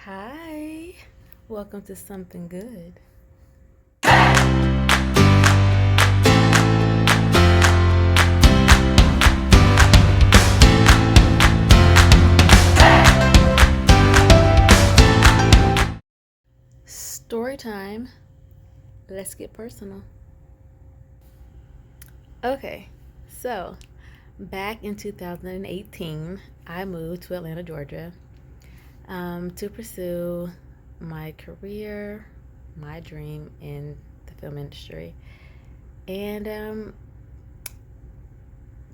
Hi, welcome to Something Good. Story time. Let's get personal. Okay, so back in 2018, I moved to Atlanta, Georgia, to pursue my career, my dream in the film industry. And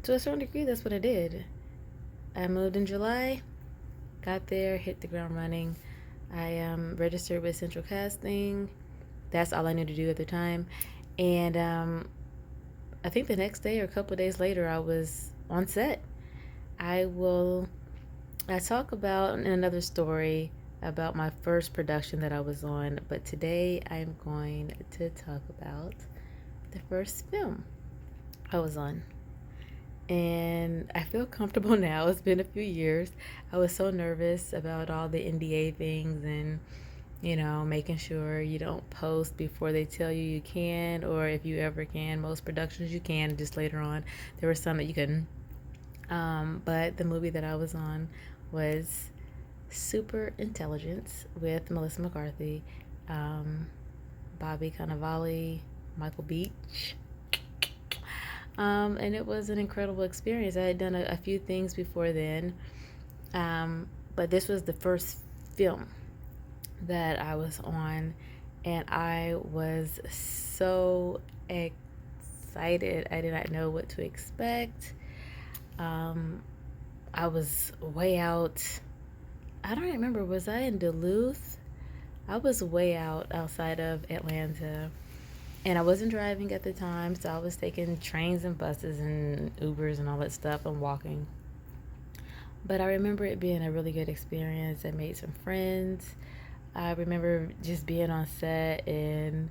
to a certain degree, that's what I did. I moved in July, got there, hit the ground running. I registered with Central Casting. That's all I knew to do at the time. And I think the next day or a couple of days later, I was on set. I will. I talk about in another story about my first production that I was on, but today I'm going to talk about the first film I was on. And I feel comfortable now. It's been a few years. I was so nervous about all the NDA things and making sure you don't post before they tell you can, or if you ever can. Most productions you can, just later on. There were some that you couldn't. But the movie that I was on was Superintelligence with Melissa McCarthy, Bobby Cannavale, Michael Beach. And it was an incredible experience. I had done a few things before then, but this was the first film that I was on, and I was so excited. I did not know what to expect. I was way out. I don't remember, was I in Duluth? I was way outside of Atlanta, and I wasn't driving at the time, so I was taking trains and buses and Ubers and all that stuff and walking. But I remember it being a really good experience. I made some friends. I remember just being on set and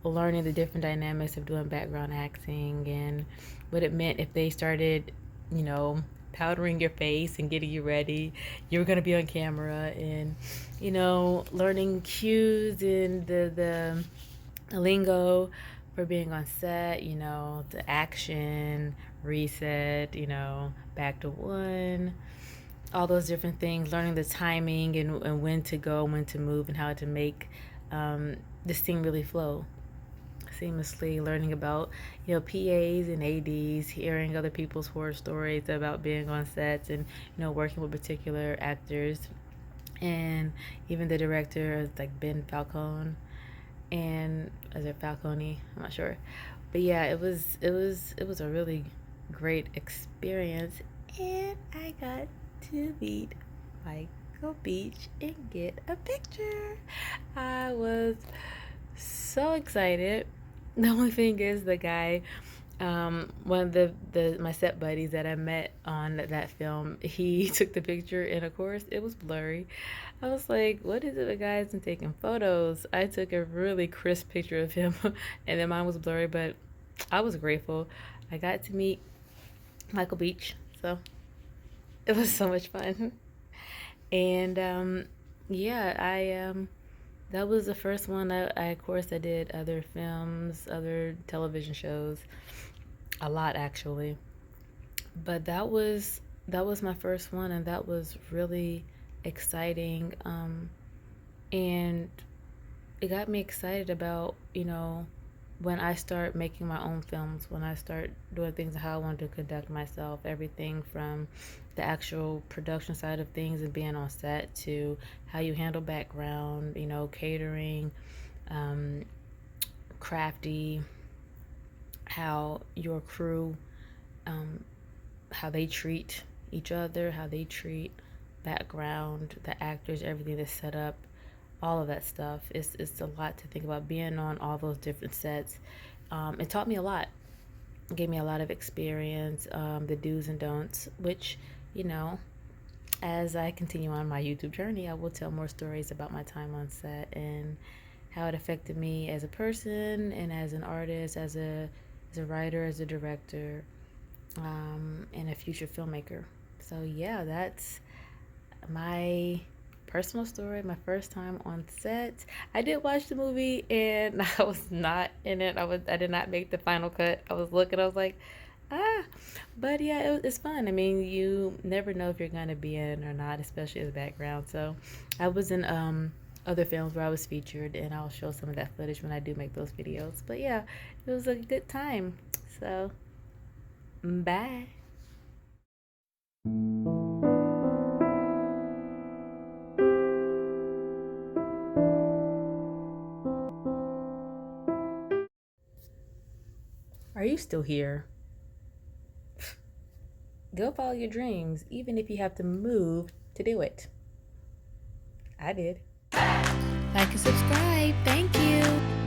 learning the different dynamics of doing background acting and what it meant if they started, powdering your face and getting you ready. You were going to be on camera, and, learning cues and the lingo for being on set, the action, reset, back to one, all those different things, learning the timing and when to go, when to move, and how to make this thing really flow seamlessly, learning about PAs and ADs, hearing other people's horror stories about being on sets, and working with particular actors, and even the director, like Ben Falcone, and is it Falcone? I'm not sure, but yeah, it was a really great experience, and I got to meet Michael Beach and get a picture. I was so excited. The only thing is, the guy, one of the my set buddies that I met on that film, he took the picture, and of course it was blurry. I was like, what is it with guys and taking photos? I took a really crisp picture of him, and then mine was blurry, but I was grateful. I got to meet Michael Beach, so it was so much fun. And yeah, that was the first one. I of course I did other films, other television shows, a lot actually. But that was my first one, and that was really exciting. And it got me excited about, when I start making my own films, when I start doing things how I want to conduct myself, everything from the actual production side of things and being on set to how you handle background, catering, um, crafty, how your crew, um, how they treat each other, how they treat background, the actors, everything that's set up, all of that stuff. It's a lot to think about being on all those different sets. It taught me a lot, gave me a lot of experience, the do's and don'ts, which, you know, as I continue on my YouTube journey, I will tell more stories about my time on set and how it affected me as a person and as an artist, as a writer, as a director, and a future filmmaker. So yeah, that's my personal story, my first time on set. I did watch the movie and I was not in it. I did not make the final cut. I was looking, I was like, ah. But yeah, it's fun. I mean, you never know if you're gonna be in or not, especially as a background. So I was in other films where I was featured, and I'll show some of that footage when I do make those videos. But yeah, it was a good time. So bye. Are you still here? Go follow your dreams, even if you have to move to do it. I did. Like and subscribe. Thank you.